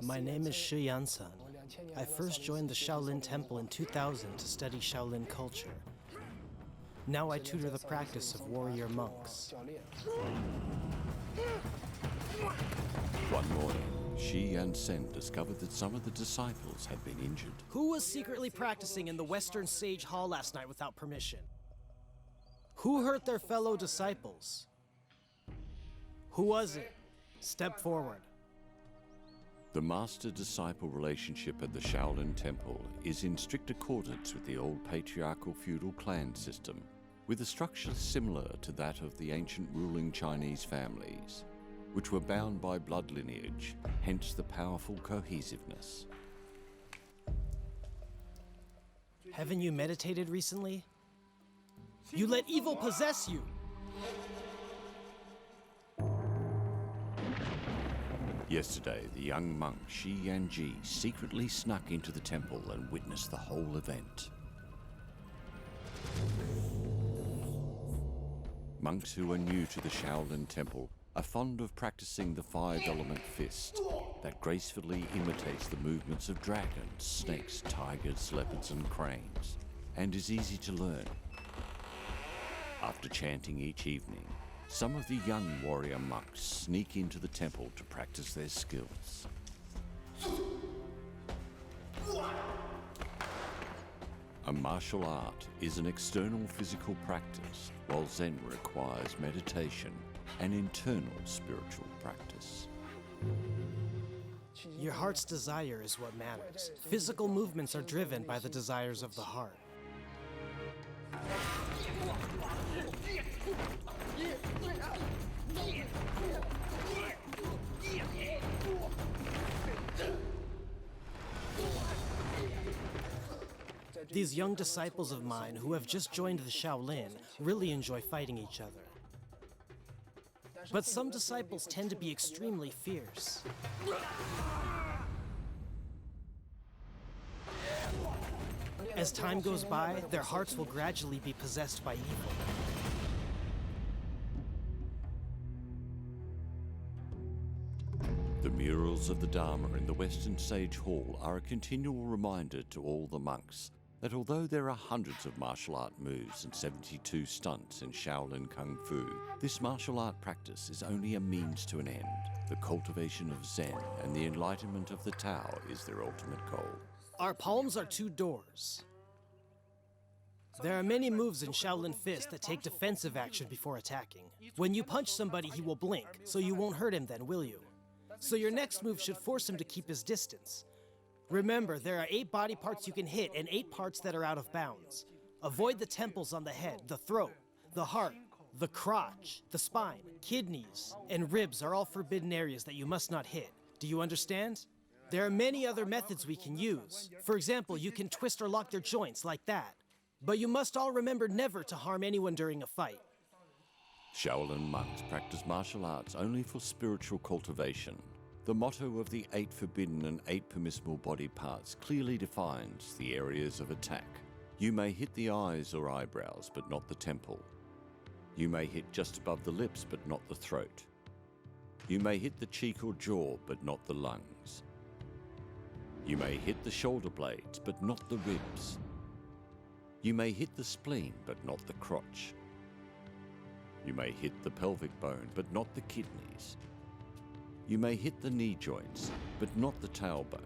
My name is Shi Yansan. I first joined the Shaolin Temple in 2000 to study Shaolin culture. Now I tutor the practice of warrior monks. One morning, Shi Yansan discovered that some of the disciples had been injured. Who was secretly practicing in the Western Sage Hall last night without permission? Who hurt their fellow disciples? Who was it? Step forward. The master-disciple relationship at the Shaolin Temple is in strict accordance with the old patriarchal feudal clan system, with a structure similar to that of the ancient ruling Chinese families, which were bound by blood lineage, hence the powerful cohesiveness. Haven't you meditated recently? You let evil possess you! Yesterday, the young monk Shi Yanji secretly snuck into the temple and witnessed the whole event. Monks who are new to the Shaolin Temple are fond of practicing the five-element fist that gracefully imitates the movements of dragons, snakes, tigers, leopards and cranes, and is easy to learn. After chanting each evening, some of the young warrior monks sneak into the temple to practice their skills. A martial art is an external physical practice, while Zen requires meditation and internal spiritual practice. Your heart's desire is what matters. Physical movements are driven by the desires of the heart. These young disciples of mine who have just joined the Shaolin really enjoy fighting each other. But some disciples tend to be extremely fierce. As time goes by, their hearts will gradually be possessed by evil. The murals of the Dharma in the Western Sage Hall are a continual reminder to all the monks that although there are hundreds of martial art moves and 72 stunts in Shaolin Kung Fu, this martial art practice is only a means to an end. The cultivation of Zen and the enlightenment of the Tao is their ultimate goal. Our palms are two doors. There are many moves in Shaolin Fist that take defensive action before attacking. When you punch somebody, he will blink, so you won't hurt him then, will you? So your next move should force him to keep his distance. Remember, there are 8 body parts you can hit and 8 parts that are out of bounds. Avoid the temples on the head, the throat, the heart, the crotch, the spine, kidneys, and ribs are all forbidden areas that you must not hit. Do you understand? There are many other methods we can use. For example, you can twist or lock their joints like that. But you must all remember never to harm anyone during a fight. Shaolin monks practice martial arts only for spiritual cultivation. The motto of the 8 forbidden and 8 permissible body parts clearly defines the areas of attack. You may hit the eyes or eyebrows, but not the temple. You may hit just above the lips, but not the throat. You may hit the cheek or jaw, but not the lungs. You may hit the shoulder blades, but not the ribs. You may hit the spleen, but not the crotch. You may hit the pelvic bone, but not the kidneys. You may hit the knee joints, but not the tailbone.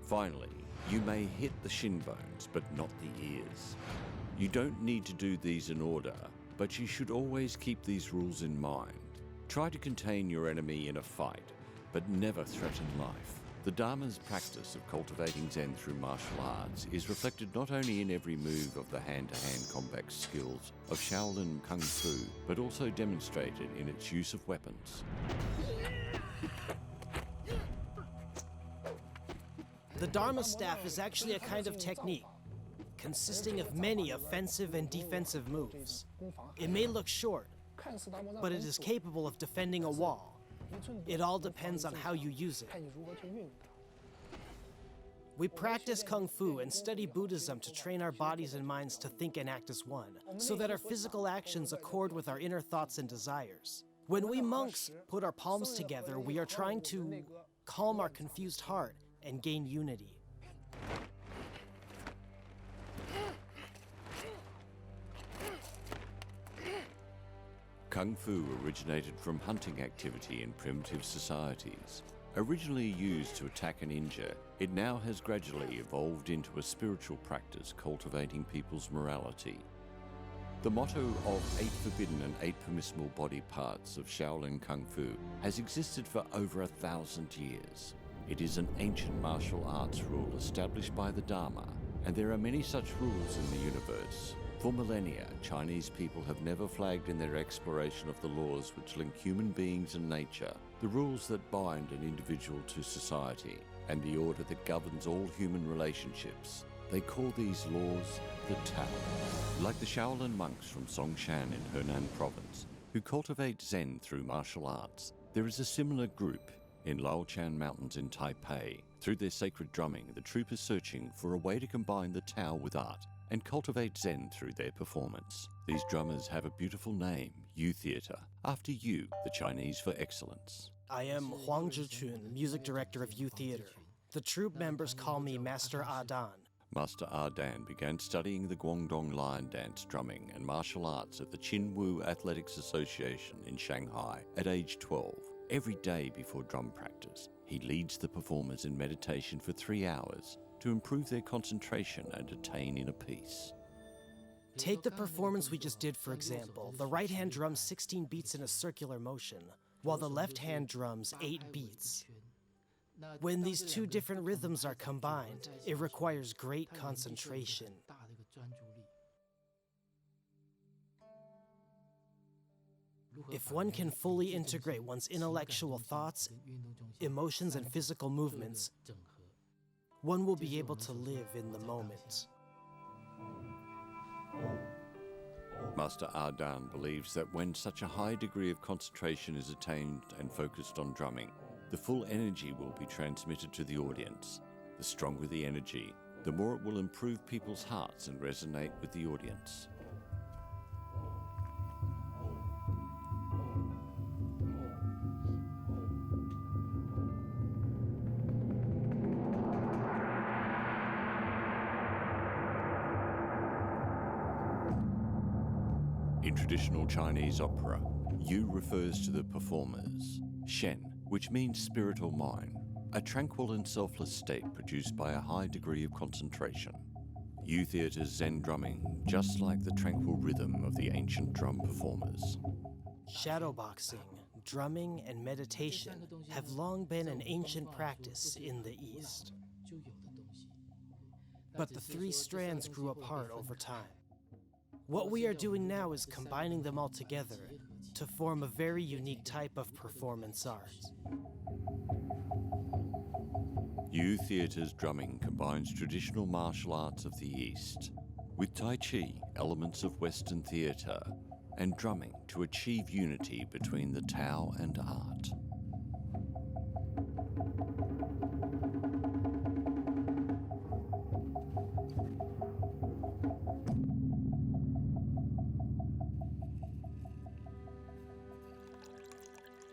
Finally, you may hit the shin bones, but not the ears. You don't need to do these in order, but you should always keep these rules in mind. Try to contain your enemy in a fight, but never threaten life. The Dharma's practice of cultivating Zen through martial arts is reflected not only in every move of the hand-to-hand combat skills of Shaolin Kung Fu, but also demonstrated in its use of weapons. The Dharma staff is actually a kind of technique, consisting of many offensive and defensive moves. It may look short, but it is capable of defending a wall. It all depends on how you use it. We practice Kung Fu and study Buddhism to train our bodies and minds to think and act as one, so that our physical actions accord with our inner thoughts and desires. When we monks put our palms together, we are trying to calm our confused heart, and gain unity. Kung Fu originated from hunting activity in primitive societies. Originally used to attack and injure, it now has gradually evolved into a spiritual practice cultivating people's morality. The motto of 8 forbidden and 8 permissible body parts of Shaolin Kung Fu has existed for over 1,000 years. It is an ancient martial arts rule established by the Dharma, and there are many such rules in the universe. For millennia, Chinese people have never flagged in their exploration of the laws which link human beings and nature, the rules that bind an individual to society, and the order that governs all human relationships. They call these laws the Tao. Like the Shaolin monks from Songshan in Henan province, who cultivate Zen through martial arts, there is a similar group in Laochan Mountains in Taipei. Through their sacred drumming, the troupe is searching for a way to combine the Tao with art and cultivate Zen through their performance. These drummers have a beautiful name, Yu Theatre, after Yu, the Chinese for excellence. I am Huang Zhichun, music director of Yu Theatre. The troupe members call me Master Adan. Master Ardan began studying the Guangdong lion dance drumming and martial arts at the Qinwu Athletics Association in Shanghai at age 12. Every day before drum practice, he leads the performers in meditation for 3 hours to improve their concentration and attain inner peace. Take the performance we just did, for example. The right hand drums 16 beats in a circular motion, while the left hand drums 8 beats. When these two different rhythms are combined, it requires great concentration. If one can fully integrate one's intellectual thoughts, emotions, and physical movements, one will be able to live in the moment. Master Ardan believes that when such a high degree of concentration is attained and focused on drumming, the full energy will be transmitted to the audience. The stronger the energy, the more it will improve people's hearts and resonate with the audience. In traditional Chinese opera, Yu refers to the performers, Shen, which means spirit or mind, a tranquil and selfless state produced by a high degree of concentration. Yu Theatre's Zen drumming, just like the tranquil rhythm of the ancient drum performers. Shadowboxing, drumming, and meditation have long been an ancient practice in the East. But the 3 strands grew apart over time. What we are doing now is combining them all together to form a very unique type of performance art. Yu Theatre's drumming combines traditional martial arts of the East with Tai Chi, elements of Western theatre, and drumming to achieve unity between the Tao and art.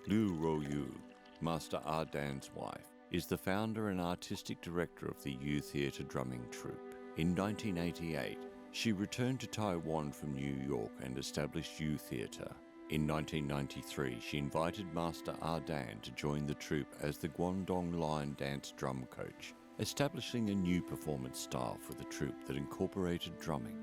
Liu Ruoyu, Master Ardan's wife, is the founder and artistic director of the Yu Theatre drumming troupe. In 1988, she returned to Taiwan from New York and established Yu Theatre. In 1993, she invited Master Ardan to join the troupe as the Guangdong Lion Dance drum coach, establishing a new performance style for the troupe that incorporated drumming.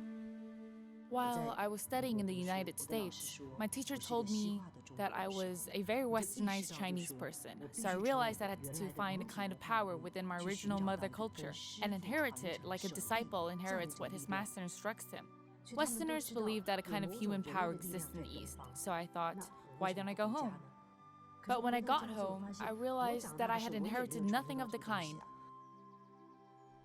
While I was studying in the United States, my teacher told me that I was a very westernized Chinese person, so I realized that I had to find a kind of power within my original mother culture and inherit it like a disciple inherits what his master instructs him. Westerners believe that a kind of human power exists in the East, so I thought, why don't I go home? But when I got home, I realized that I had inherited nothing of the kind.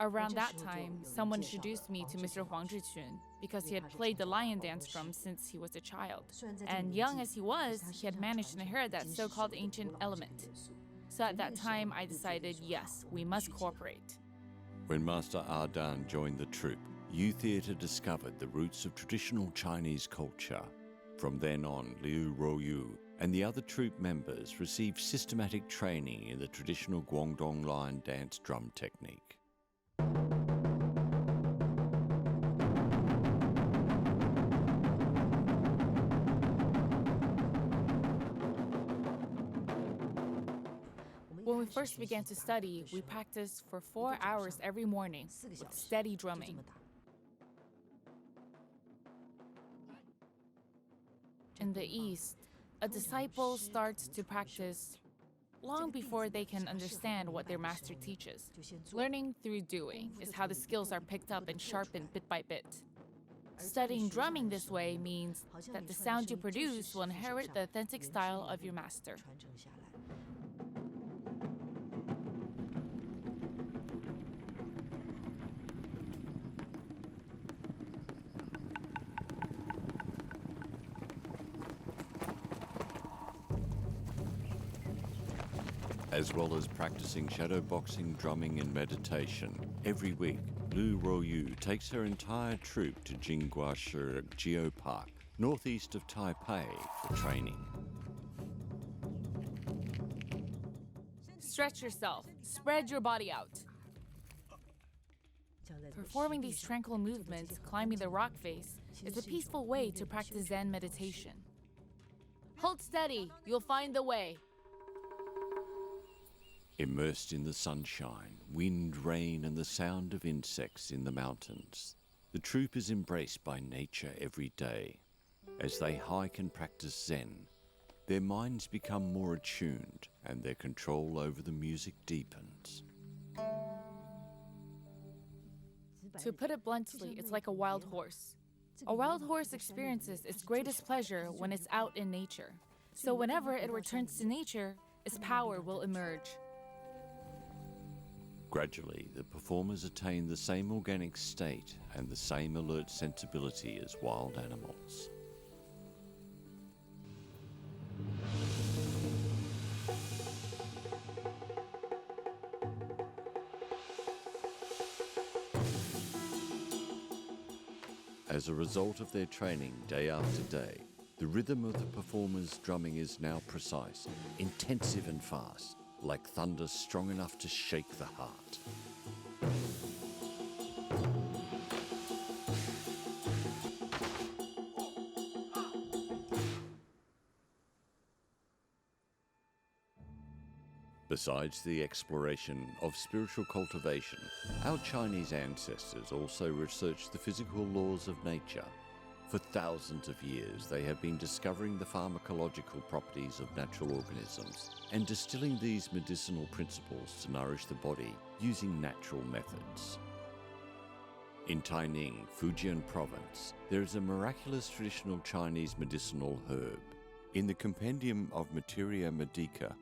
Around that time, someone introduced me to Mr. Huang Zhichun because he had played the lion dance drum since he was a child. And young as he was, he had managed to inherit that so-called ancient element. So at that time, I decided, yes, we must cooperate. When Master Ardan joined the troupe, Yu Theatre discovered the roots of traditional Chinese culture. From then on, Liu Ruoyu and the other troupe members receive systematic training in the traditional Guangdong line dance drum technique. When we first began to study, we practiced for 4 hours every morning with steady drumming. In the East, a disciple starts to practice long before they can understand what their master teaches. Learning through doing is how the skills are picked up and sharpened bit by bit. Studying drumming this way means that the sound you produce will inherit the authentic style of your master. As well as practicing shadow boxing, drumming and meditation, every week Lu Ruoyu takes her entire troupe to Jingguashi Geo Park, northeast of Taipei, for training. Stretch yourself, spread your body out. Performing these tranquil movements, climbing the rock face, is a peaceful way to practice Zen meditation. Hold steady, you'll find the way. Immersed in the sunshine, wind, rain and the sound of insects in the mountains, the troupe is embraced by nature every day. As they hike and practice Zen, their minds become more attuned and their control over the music deepens. To put it bluntly, it's like a wild horse. A wild horse experiences its greatest pleasure when it's out in nature. So whenever it returns to nature, its power will emerge. Gradually, the performers attain the same organic state and the same alert sensibility as wild animals. As a result of their training day after day, the rhythm of the performers' drumming is now precise, intensive and fast, like thunder strong enough to shake the heart. Besides the exploration of spiritual cultivation, our Chinese ancestors also researched the physical laws of nature. For thousands of years, they have been discovering the pharmacological properties of natural organisms and distilling these medicinal principles to nourish the body using natural methods. In Taining, Fujian province, there is a miraculous traditional Chinese medicinal herb. In the Compendium of Materia Medica,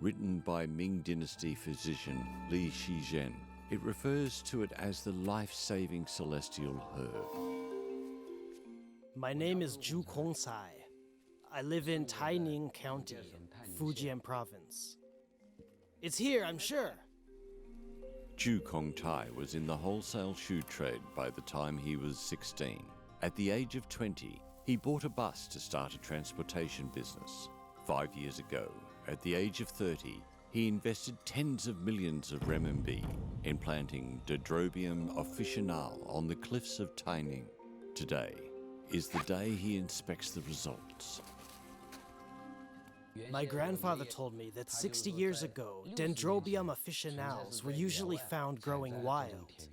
written by Ming Dynasty physician Li Shizhen, it refers to it as the life-saving celestial herb. My name is Zhu Kongsai. I live in Taining County, Fujian Province. It's here, I'm sure. Zhu Kongtai was in the wholesale shoe trade by the time he was 16. At the age of 20, he bought a bus to start a transportation business. 5 years ago, at the age of 30, he invested tens of millions of renminbi in planting Dendrobium officinale on the cliffs of Taining. Today is the day he inspects the results. My grandfather told me that 60 years ago, Dendrobium officinales were usually found growing wild.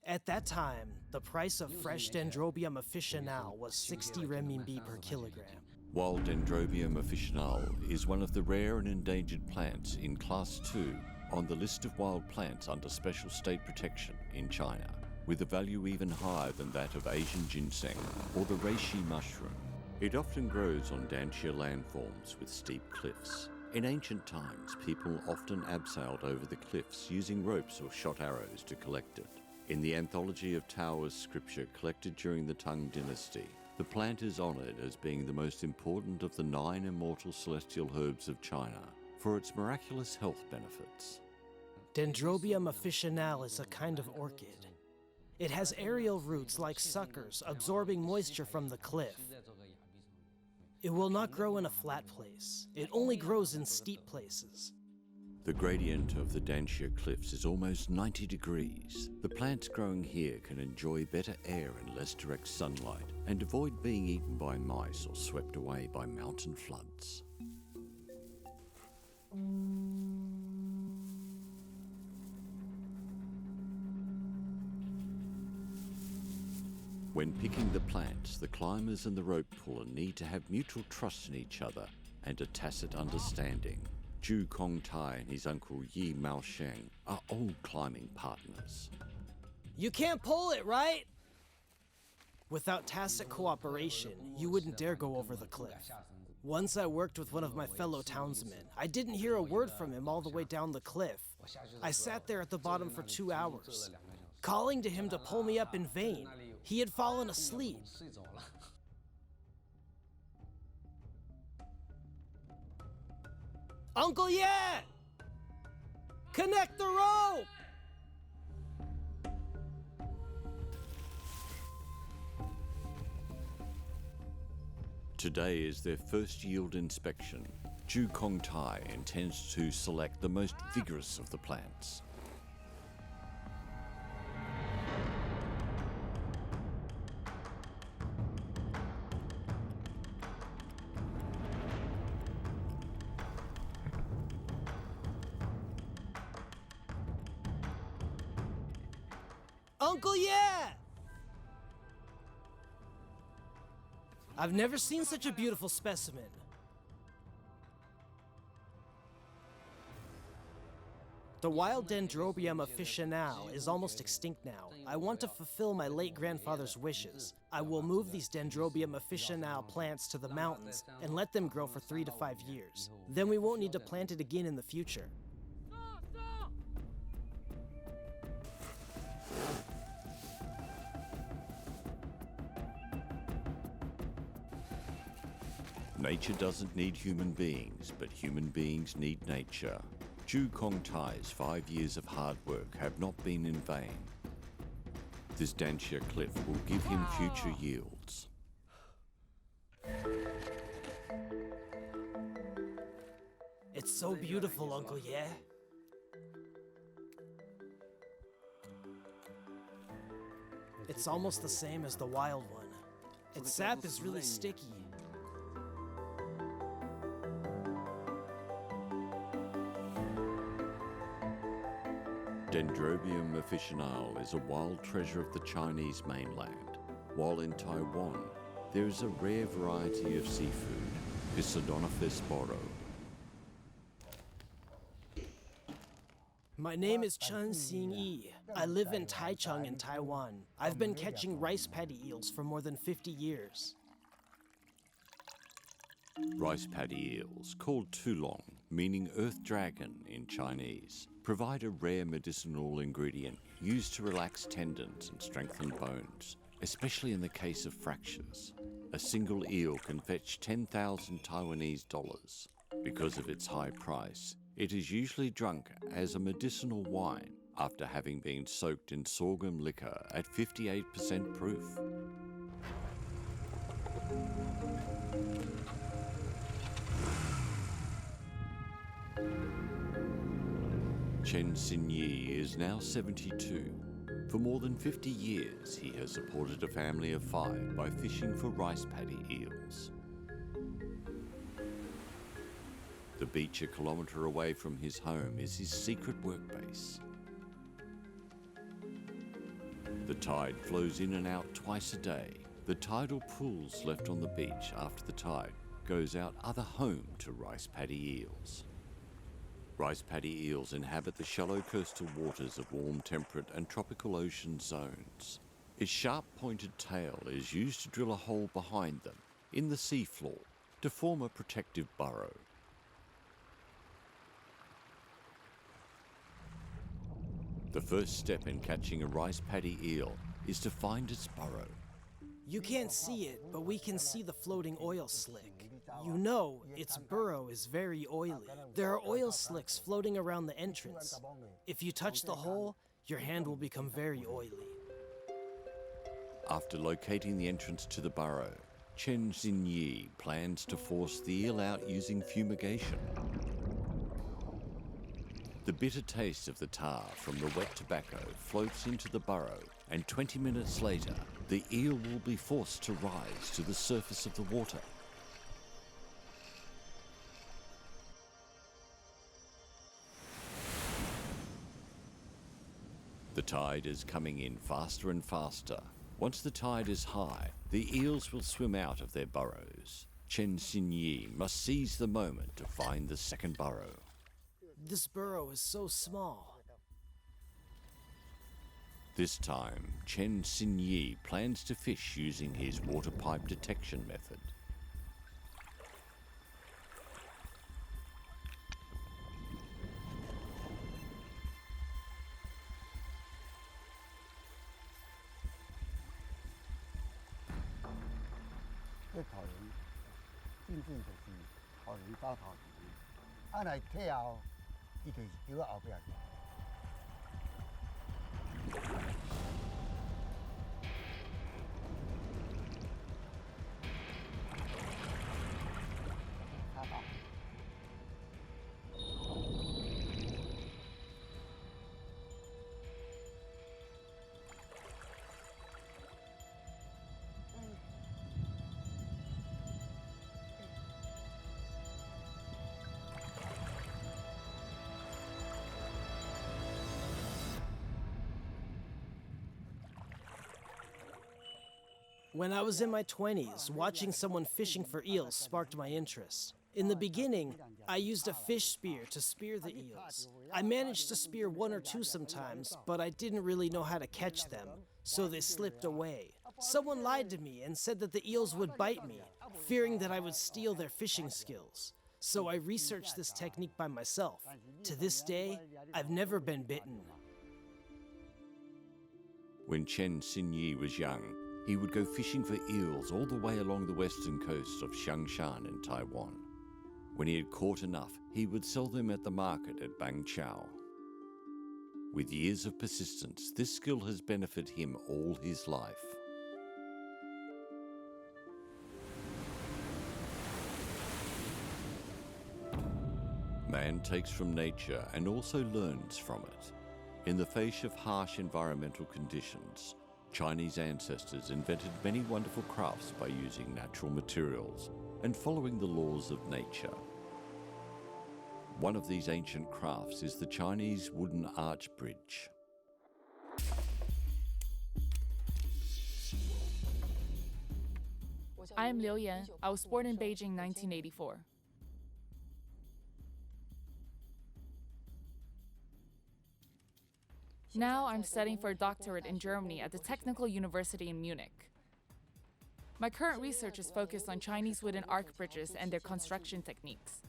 At that time, the price of fresh Dendrobium officinale was 60 renminbi per kilogram. While Dendrobium officinale is one of the rare and endangered plants in Class 2 on the list of wild plants under special state protection in China, with a value even higher than that of Asian ginseng or the reishi mushroom. It often grows on Danxia landforms with steep cliffs. In ancient times, people often abseiled over the cliffs using ropes or shot arrows to collect it. In the anthology of Taoist scripture collected during the Tang dynasty, the plant is honored as being the most important of the 9 immortal celestial herbs of China for its miraculous health benefits. Dendrobium officinale is a kind of orchid. It has aerial roots like suckers, absorbing moisture from the cliff. It will not grow in a flat place. It only grows in steep places. The gradient of the Danxia cliffs is almost 90 degrees. The plants growing here can enjoy better air and less direct sunlight and avoid being eaten by mice or swept away by mountain floods. When picking the plants, the climbers and the rope puller need to have mutual trust in each other and a tacit understanding. Zhu Kongtai and his uncle Yi Maosheng are old climbing partners. You can't pull it, right? Without tacit cooperation, you wouldn't dare go over the cliff. Once I worked with one of my fellow townsmen. I didn't hear a word from him all the way down the cliff. I sat there at the bottom for 2 hours, calling to him to pull me up in vain. He had fallen asleep. Uncle Ye! Connect the rope! Today is their first yield inspection. Zhu Kongtai intends to select the most vigorous of the plants. Uncle Ye! I've never seen such a beautiful specimen. The wild Dendrobium officinale is almost extinct now. I want to fulfill my late grandfather's wishes. I will move these Dendrobium officinale plants to the mountains and let them grow for 3 to 5 years. Then we won't need to plant it again in the future. Nature doesn't need human beings, but human beings need nature. Zhu Kongtai's 5 years of hard work have not been in vain. This Danxia cliff will give him future yields. It's so beautiful, Uncle Ye. It's almost the same as the wild one. Its sap is really sticky. Dendrobium officinale is a wild treasure of the Chinese mainland, while in Taiwan, there is a rare variety of seafood, Pisidonophis boro. My name is Chen Xingyi. I live in Taichung in Taiwan. I've been catching rice paddy eels for more than 50 years. Rice paddy eels, called tulong, meaning earth dragon in Chinese, provide a rare medicinal ingredient used to relax tendons and strengthen bones, especially in the case of fractures. A single eel can fetch 10,000 Taiwanese dollars. Because of its high price, it is usually drunk as a medicinal wine after having been soaked in sorghum liquor at 58% proof. Chen Xinyi is now 72. For more than 50 years, he has supported a family of 5 by fishing for rice paddy eels. The beach a kilometre away from his home is his secret workbase. The tide flows in and out twice a day. The tidal pools left on the beach after the tide goes out are the home to rice paddy eels. Rice paddy eels inhabit the shallow coastal waters of warm temperate and tropical ocean zones. Its sharp-pointed tail is used to drill a hole behind them, in the seafloor, to form a protective burrow. The first step in catching a rice paddy eel is to find its burrow. You can't see it, but we can see the floating oil slick. You know, its burrow is very oily. There are oil slicks floating around the entrance. If you touch the hole, your hand will become very oily. After locating the entrance to the burrow, Chen Xinyi plans to force the eel out using fumigation. The bitter taste of the tar from the wet tobacco floats into the burrow, and 20 minutes later, the eel will be forced to rise to the surface of the water. The tide is coming in faster and faster. Once the tide is high, the eels will swim out of their burrows. Chen Xinyi must seize the moment to find the second burrow. This burrow is so small. This time, Chen Xinyi plans to fish using his water pipe detection method. When I was in my 20s, watching someone fishing for eels sparked my interest. In the beginning, I used a fish spear to spear the eels. I managed to spear one or two sometimes, but I didn't really know how to catch them, so they slipped away. Someone lied to me and said that the eels would bite me, fearing that I would steal their fishing skills. So I researched this technique by myself. To this day, I've never been bitten. When Chen Xinyi was young, he would go fishing for eels all the way along the western coast of Xiangshan in Taiwan. When he had caught enough, he would sell them at the market at Bangchao. With years of persistence, this skill has benefited him all his life. Man takes from nature and also learns from it. In the face of harsh environmental conditions, Chinese ancestors invented many wonderful crafts by using natural materials and following the laws of nature. One of these ancient crafts is the Chinese wooden arch bridge. I am Liu Yan. I was born in Beijing, 1984. Now I'm studying for a doctorate in Germany at the Technical University in Munich. My current research is focused on Chinese wooden arch bridges and their construction techniques.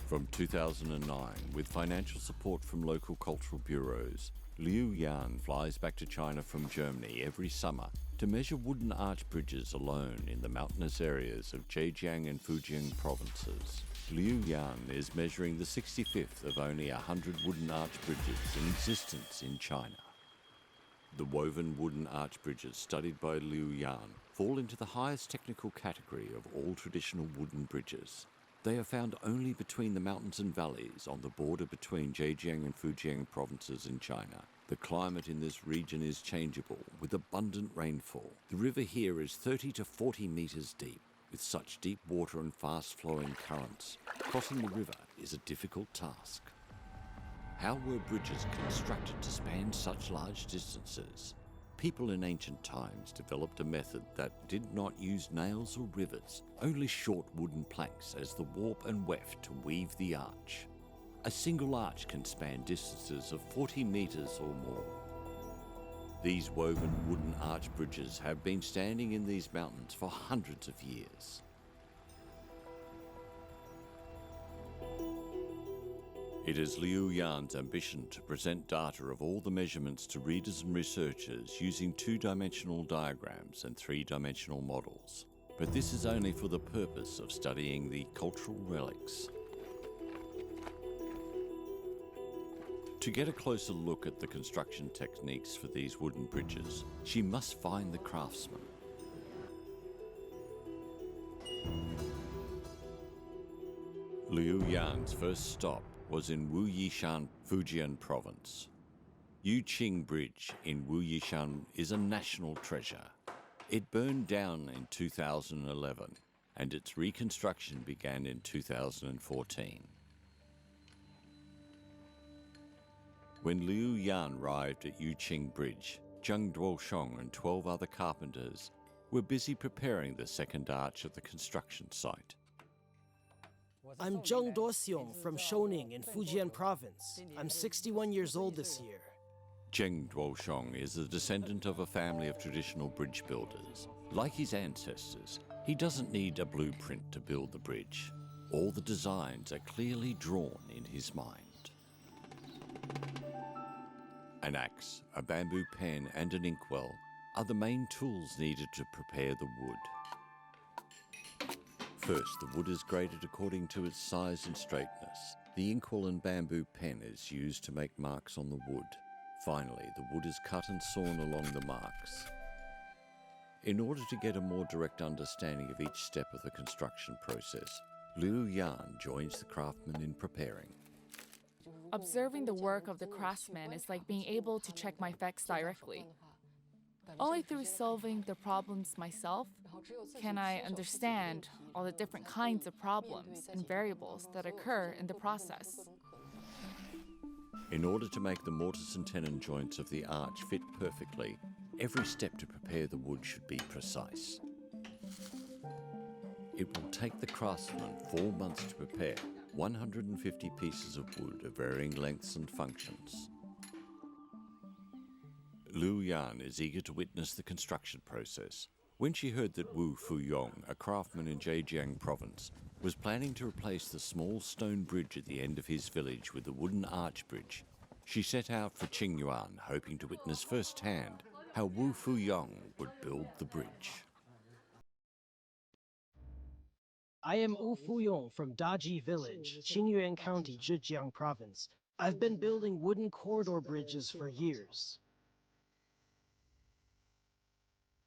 From 2009, with financial support from local cultural bureaus, Liu Yan flies back to China from Germany every summer to measure wooden arch bridges alone in the mountainous areas of Zhejiang and Fujian provinces. Liu Yan is measuring the 65th of only 100 wooden arch bridges in existence in China. The woven wooden arch bridges studied by Liu Yan fall into the highest technical category of all traditional wooden bridges. They are found only between the mountains and valleys on the border between Zhejiang and Fujian provinces in China. The climate in this region is changeable, with abundant rainfall. The river here is 30 to 40 meters deep. With such deep water and fast-flowing currents, crossing the river is a difficult task. How were bridges constructed to span such large distances? People in ancient times developed a method that did not use nails or rivets, only short wooden planks as the warp and weft to weave the arch. A single arch can span distances of 40 meters or more. These woven wooden arch bridges have been standing in these mountains for hundreds of years. It is Liu Yan's ambition to present data of all the measurements to readers and researchers using two-dimensional diagrams and three-dimensional models. But this is only for the purpose of studying the cultural relics. To get a closer look at the construction techniques for these wooden bridges, she must find the craftsman. Liu Yan's first stop was in Wuyishan, Fujian province. Yuqing Bridge in Wuyishan is a national treasure. It burned down in 2011, and its reconstruction began in 2014. When Liu Yan arrived at Yuqing Bridge, Zheng Duoshong and 12 other carpenters were busy preparing the second arch of the construction site. I'm Zheng Duoxiong from Shaolin in Fujian province. I'm 61 years old this year. Zheng Duoshong is the descendant of a family of traditional bridge builders. Like his ancestors, he doesn't need a blueprint to build the bridge. All the designs are clearly drawn in his mind. An axe, a bamboo pen and an inkwell are the main tools needed to prepare the wood. First, the wood is graded according to its size and straightness. The inkwell and bamboo pen is used to make marks on the wood. Finally, the wood is cut and sawn along the marks. In order to get a more direct understanding of each step of the construction process, Liu Yan joins the craftsmen in preparing. Observing the work of the craftsman is like being able to check my facts directly. Only through solving the problems myself can I understand all the different kinds of problems and variables that occur in the process. In order to make the mortise and tenon joints of the arch fit perfectly, every step to prepare the wood should be precise. It will take the craftsman 4 months to prepare 150 pieces of wood of varying lengths and functions. Liu Yan is eager to witness the construction process. When she heard that Wu Fuyong, a craftsman in Zhejiang province, was planning to replace the small stone bridge at the end of his village with a wooden arch bridge, she set out for Qingyuan, hoping to witness firsthand how Wu Fuyong would build the bridge. I am Wu Fuyong from Daji Village, Qingyuan County, Zhejiang Province. I've been building wooden corridor bridges for years.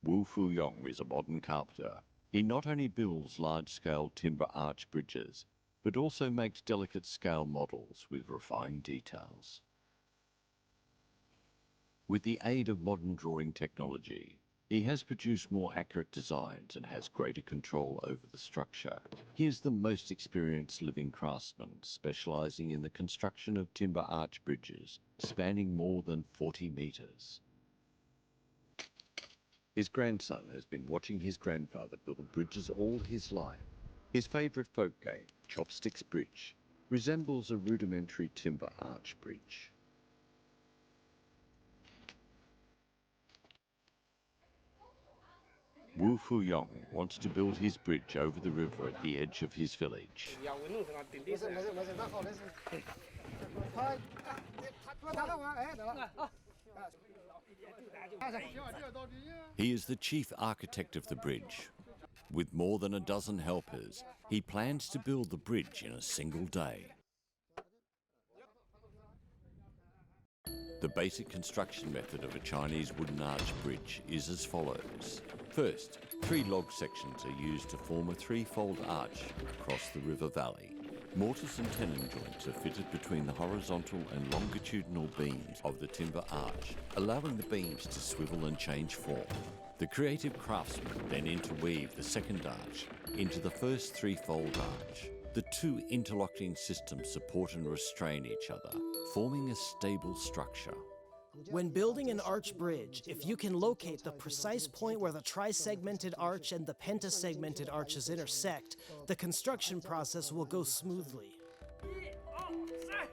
Wu Fuyong is a modern carpenter. He not only builds large-scale timber arch bridges, but also makes delicate scale models with refined details. With the aid of modern drawing technology, he has produced more accurate designs and has greater control over the structure. He is the most experienced living craftsman, specializing in the construction of timber arch bridges, spanning more than 40 meters. His grandson has been watching his grandfather build bridges all his life. His favorite folk game, Chopsticks Bridge, resembles a rudimentary timber arch bridge. Wu Fuyong wants to build his bridge over the river at the edge of his village. He is the chief architect of the bridge. With more than a dozen helpers, he plans to build the bridge in a single day. The basic construction method of a Chinese wooden arch bridge is as follows. First, 3 log sections are used to form a 3-fold arch across the river valley. Mortise and tenon joints are fitted between the horizontal and longitudinal beams of the timber arch, allowing the beams to swivel and change form. The creative craftsman then interweave the second arch into the first 3-fold arch. The 2 interlocking systems support and restrain each other, forming a stable structure. When building an arch bridge, if you can locate the precise point where the tri-segmented arch and the pentasegmented arches intersect, the construction process will go smoothly.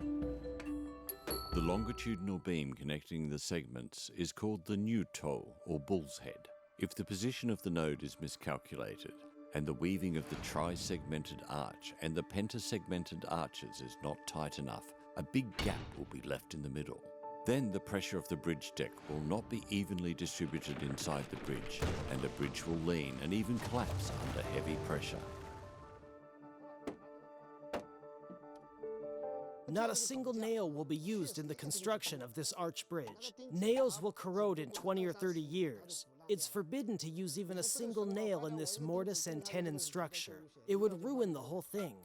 The longitudinal beam connecting the segments is called the new toe, or bull's head. If the position of the node is miscalculated, and the weaving of the tri-segmented arch and the pentasegmented arches is not tight enough, a big gap will be left in the middle. Then the pressure of the bridge deck will not be evenly distributed inside the bridge, and the bridge will lean and even collapse under heavy pressure. Not a single nail will be used in the construction of this arch bridge. Nails will corrode in 20 or 30 years. It's forbidden to use even a single nail in this mortise and tenon structure. It would ruin the whole thing.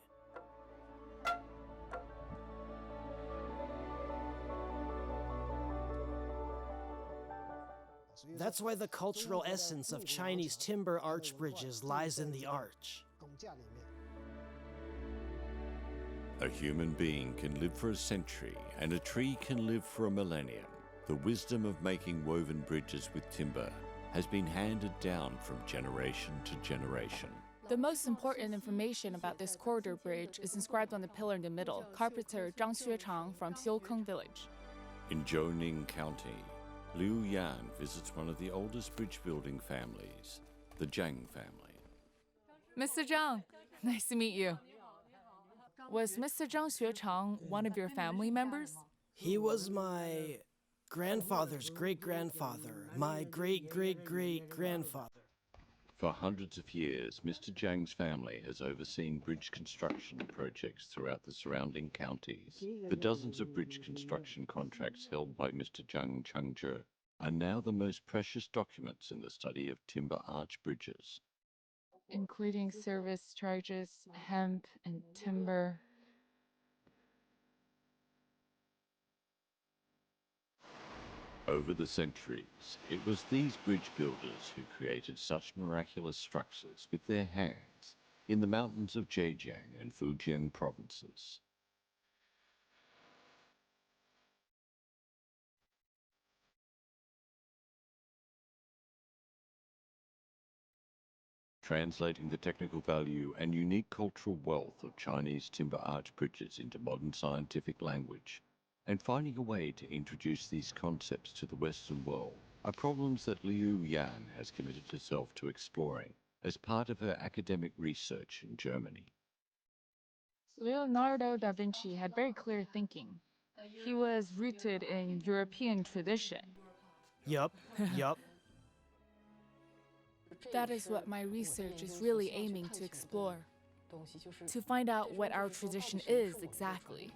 That's why the cultural essence of Chinese timber arch bridges lies in the arch. A human being can live for a century, and a tree can live for a millennium. The wisdom of making woven bridges with timber has been handed down from generation to generation. The most important information about this corridor bridge is inscribed on the pillar in the middle, carpenter Zhang Xuechang from Tiukeng village. In Zhouning County, Liu Yan visits one of the oldest bridge building families, the Zhang family. Mr. Zhang, nice to meet you. Was Mr. Zhang Xuechang one of your family members? He was my grandfather's great-grandfather, my great-great-great-grandfather. For hundreds of years, Mr. Zhang's family has overseen bridge construction projects throughout the surrounding counties. The dozens of bridge construction contracts held by Mr. Zhang Chengzhe are now the most precious documents in the study of timber arch bridges. Including service charges, hemp, and timber. Over the centuries, it was these bridge builders who created such miraculous structures with their hands in the mountains of Zhejiang and Fujian provinces. Translating the technical value and unique cultural wealth of Chinese timber arch bridges into modern scientific language, and finding a way to introduce these concepts to the Western world, are problems that Liu Yan has committed herself to exploring as part of her academic research in Germany. Leonardo da Vinci had very clear thinking. He was rooted in European tradition. Yup. That is what my research is really aiming to explore. To find out what our tradition is exactly.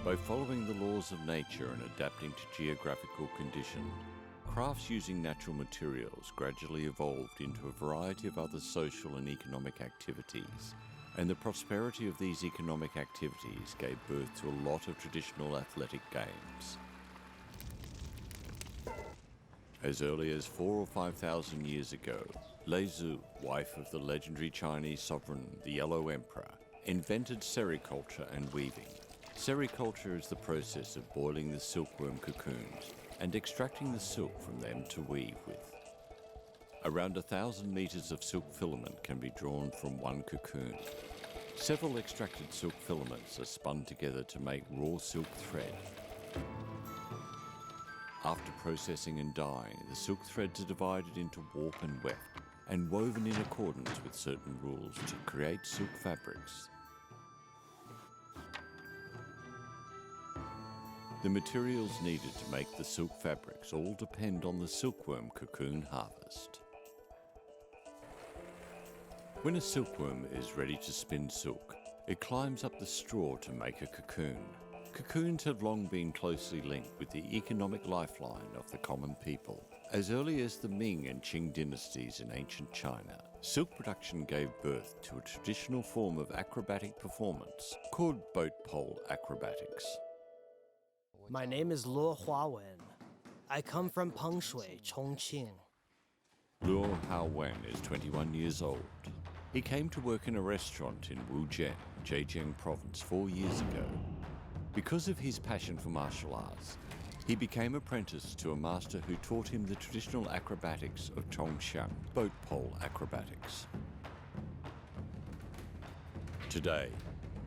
By following the laws of nature and adapting to geographical conditions, crafts using natural materials gradually evolved into a variety of other social and economic activities, and the prosperity of these economic activities gave birth to a lot of traditional athletic games. As early as 4,000 or 5,000 years ago, Lei Zhu, wife of the legendary Chinese sovereign, the Yellow Emperor, invented sericulture and weaving. Sericulture is the process of boiling the silkworm cocoons and extracting the silk from them to weave with. Around 1,000 meters of silk filament can be drawn from one cocoon. Several extracted silk filaments are spun together to make raw silk thread. After processing and dyeing, the silk threads are divided into warp and weft and woven in accordance with certain rules to create silk fabrics. The materials needed to make the silk fabrics all depend on the silkworm cocoon harvest. When a silkworm is ready to spin silk, it climbs up the straw to make a cocoon. Cocoons have long been closely linked with the economic lifeline of the common people. As early as the Ming and Qing dynasties in ancient China, silk production gave birth to a traditional form of acrobatic performance called boat pole acrobatics. My name is Luo Huawen. I come from Pengshui, Chongqing. Luo Haowen is 21 years old. He came to work in a restaurant in Wuzhen, Zhejiang province 4 years ago. Because of his passion for martial arts, he became apprenticed to a master who taught him the traditional acrobatics of Zhongshan, boat pole acrobatics. Today,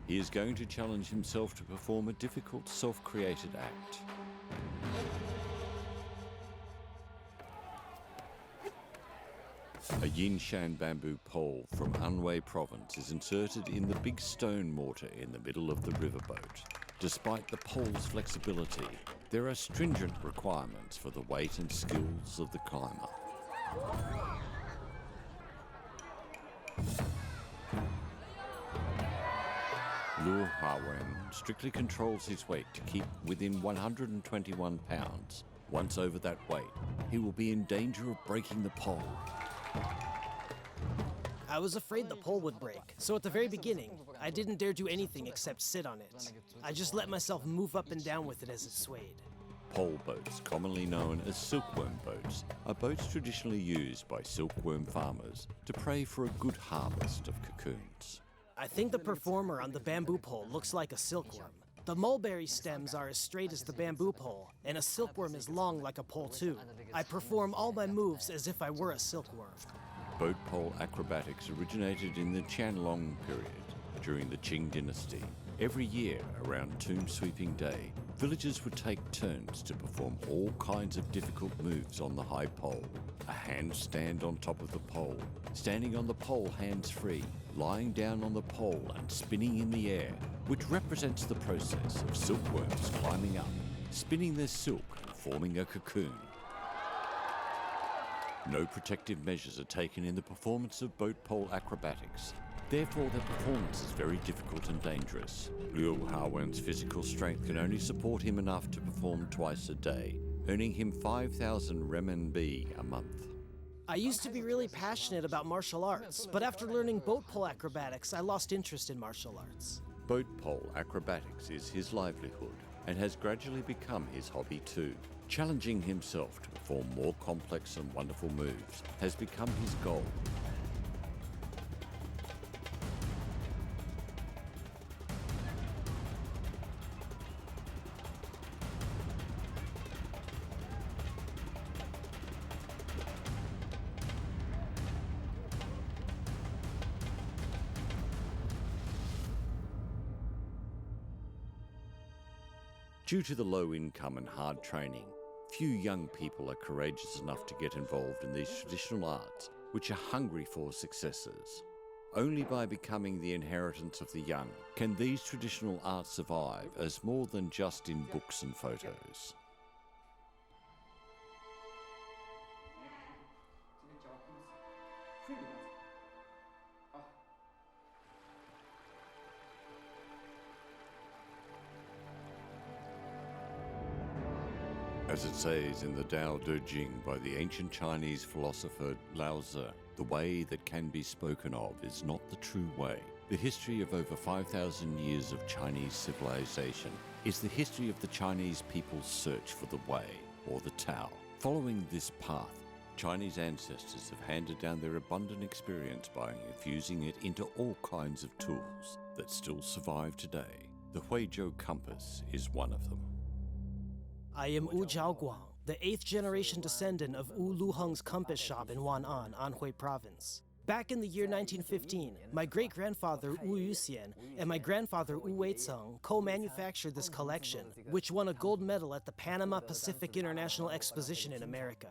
he is going to challenge himself to perform a difficult self-created act. A Yinshan bamboo pole from Anhui province is inserted in the big stone mortar in the middle of the riverboat. Despite the pole's flexibility, there are stringent requirements for the weight and skills of the climber. Luo Haowen strictly controls his weight to keep within 121 pounds. Once over that weight, he will be in danger of breaking the pole. I was afraid the pole would break, so at the very beginning, I didn't dare do anything except sit on it. I just let myself move up and down with it as it swayed. Pole boats, commonly known as silkworm boats, are boats traditionally used by silkworm farmers to pray for a good harvest of cocoons. I think the performer on the bamboo pole looks like a silkworm. The mulberry stems are as straight as the bamboo pole, and a silkworm is long like a pole too. I perform all my moves as if I were a silkworm. Boat pole acrobatics originated in the Qianlong period during the Qing dynasty. Every year, around Tomb Sweeping Day, villagers would take turns to perform all kinds of difficult moves on the high pole. A handstand on top of the pole, standing on the pole hands-free, lying down on the pole and spinning in the air, which represents the process of silkworms climbing up, spinning their silk and forming a cocoon. No protective measures are taken in the performance of boat pole acrobatics. Therefore, their performance is very difficult and dangerous. Liu Haowen's physical strength can only support him enough to perform twice a day, earning him 5,000 renminbi a month. I used to be really passionate about martial arts, but after learning boat pole acrobatics, I lost interest in martial arts. Boat pole acrobatics is his livelihood and has gradually become his hobby too. Challenging himself to perform more complex and wonderful moves has become his goal. Due to the low income and hard training, few young people are courageous enough to get involved in these traditional arts, which are hungry for successes. Only by becoming the inheritance of the young can these traditional arts survive as more than just in books and photos. As it says in the Tao Te Ching by the ancient Chinese philosopher Lao Tzu, the way that can be spoken of is not the true way. The history of over 5,000 years of Chinese civilization is the history of the Chinese people's search for the way, or the Tao. Following this path, Chinese ancestors have handed down their abundant experience by infusing it into all kinds of tools that still survive today. The Huizhou compass is one of them. I am Wu Zhaoguang, the 8th generation descendant of Wu Luheng's compass shop in Wan'an, Anhui Province. Back in the year 1915, my great-grandfather Wu Yuxian and my grandfather Wu Weiceng co-manufactured this collection, which won a gold medal at the Panama Pacific International Exposition in America.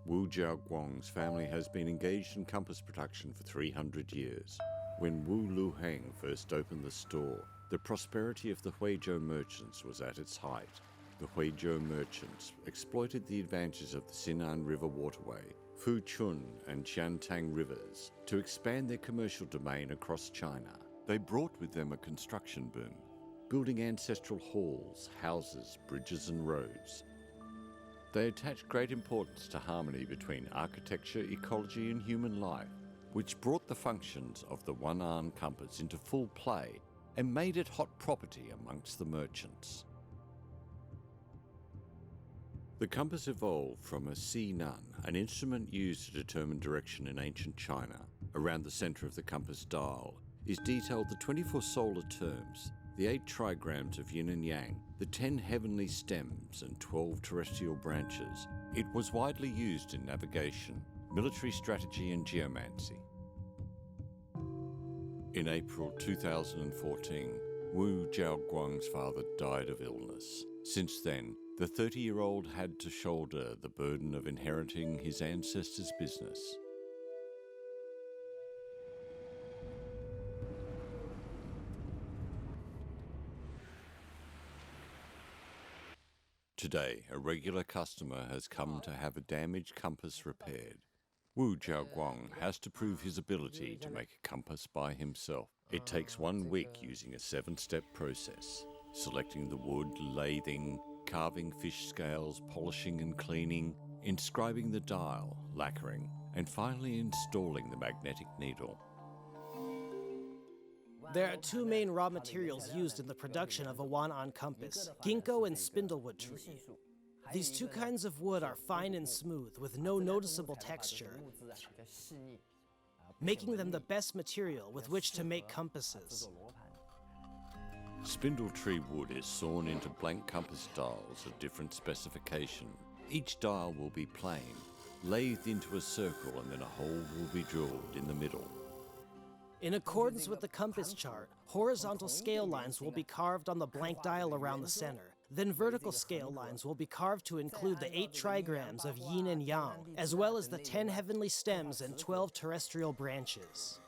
Wu Zhaoguang's family has been engaged in compass production for 300 years. When Wu Luheng first opened the store, the prosperity of the Huizhou merchants was at its height. The Huizhou merchants exploited the advantages of the Sinan River waterway, Fuchun and Qiantang rivers to expand their commercial domain across China. They brought with them a construction boom, building ancestral halls, houses, bridges and roads. They attached great importance to harmony between architecture, ecology and human life, which brought the functions of the Wan'an compass into full play and made it hot property amongst the merchants. The compass evolved from a Sinan, an instrument used to determine direction in ancient China. Around the center of the compass dial is detailed the 24 solar terms, the 8 trigrams of yin and yang, the 10 heavenly stems and 12 terrestrial branches. It was widely used in navigation, military strategy and geomancy. In April 2014, Wu Zhaoguang's father died of illness. Since then, the 30-year-old had to shoulder the burden of inheriting his ancestors' business. Today, a regular customer has come to have a damaged compass repaired. Wu Zhaoguang has to prove his ability to make a compass by himself. It takes 1 week using a 7-step process, selecting the wood, lathing, carving fish scales, polishing and cleaning, inscribing the dial, lacquering, and finally installing the magnetic needle. There are two main raw materials used in the production of a one-on compass, ginkgo and spindlewood tree. These two kinds of wood are fine and smooth, with no noticeable texture, making them the best material with which to make compasses. Spindle tree wood is sawn into blank compass dials of different specification. Each dial will be plain, lathed into a circle, and then a hole will be drilled in the middle. In accordance with the compass chart, horizontal scale lines will be carved on the blank dial around the center. Then vertical scale lines will be carved to include the 8 trigrams of yin and yang, as well as the 10 heavenly stems and 12 terrestrial branches.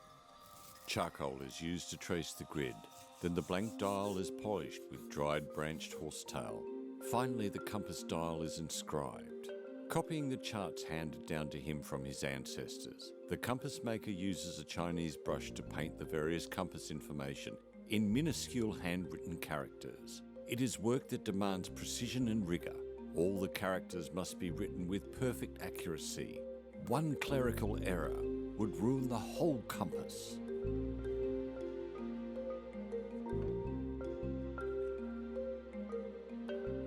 Charcoal is used to trace the grid. Then the blank dial is polished with dried branched horsetail. Finally, the compass dial is inscribed. Copying the charts handed down to him from his ancestors, the compass maker uses a Chinese brush to paint the various compass information in minuscule handwritten characters. It is work that demands precision and rigor. All the characters must be written with perfect accuracy. One clerical error would ruin the whole compass.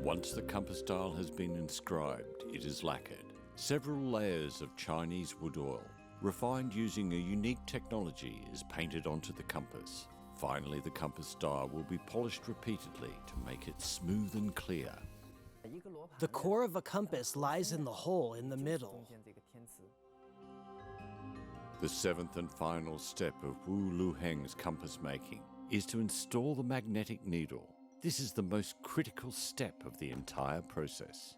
Once the compass dial has been inscribed, it is lacquered. Several layers of Chinese wood oil, refined using a unique technology, is painted onto the compass. Finally, the compass dial will be polished repeatedly to make it smooth and clear. The core of a compass lies in the hole in the middle. The seventh and final step of Wu Luheng's compass making is to install the magnetic needle. This is the most critical step of the entire process.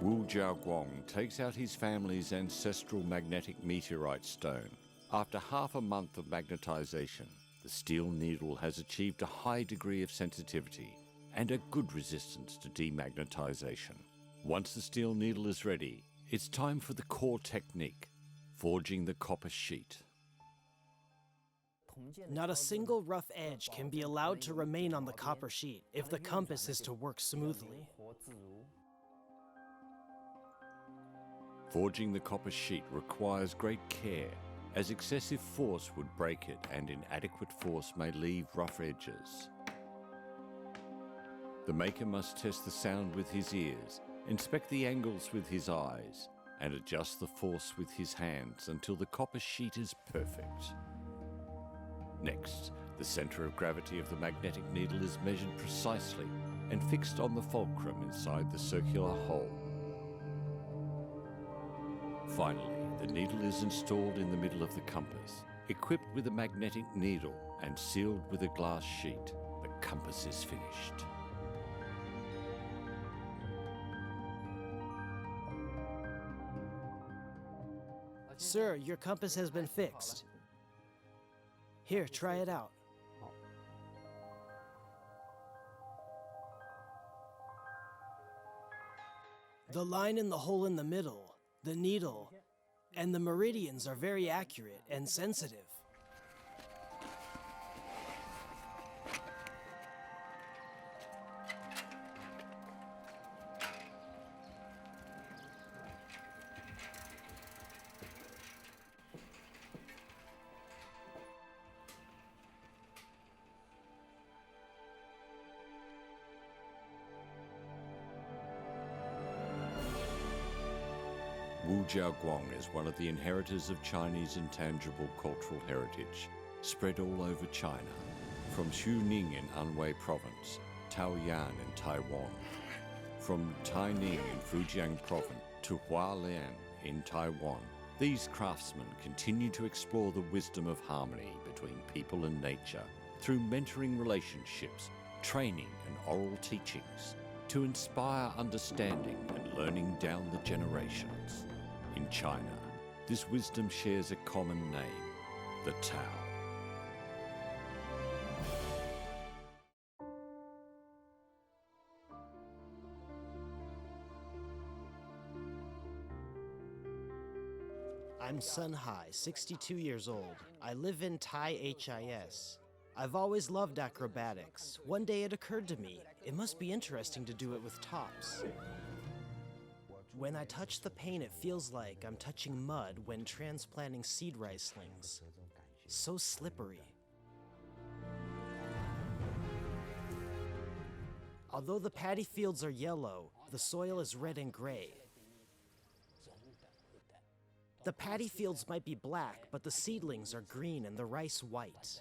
Wu Jiaoguang takes out his family's ancestral magnetic meteorite stone. After half a month of magnetization, the steel needle has achieved a high degree of sensitivity and a good resistance to demagnetization. Once the steel needle is ready, it's time for the core technique, forging the copper sheet. Not a single rough edge can be allowed to remain on the copper sheet if the compass is to work smoothly. Forging the copper sheet requires great care, as excessive force would break it and inadequate force may leave rough edges. The maker must test the sound with his ears, inspect the angles with his eyes, and adjust the force with his hands until the copper sheet is perfect. Next, the center of gravity of the magnetic needle is measured precisely and fixed on the fulcrum inside the circular hole. Finally, the needle is installed in the middle of the compass, equipped with a magnetic needle and sealed with a glass sheet. The compass is finished. Sir, your compass has been fixed. Here, try it out. The line in the hole in the middle, the needle, and the meridians are very accurate and sensitive. Wu Jiaoguang is one of the inheritors of Chinese intangible cultural heritage, spread all over China, from Xuning in Anhui Province, Taoyuan in Taiwan, from Taining in Fujian Province to Hualien in Taiwan. These craftsmen continue to explore the wisdom of harmony between people and nature through mentoring relationships, training and oral teachings to inspire understanding and learning down the generations. In China, this wisdom shares a common name, the Tao. I'm Sun Hai, 62 years old. I live in Thai HIS. I've always loved acrobatics. One day it occurred to me, it must be interesting to do it with tops. When I touch the paint, it feels like I'm touching mud when transplanting seed ricelings. So slippery. Although the paddy fields are yellow, the soil is red and gray. The paddy fields might be black, but the seedlings are green and the rice white.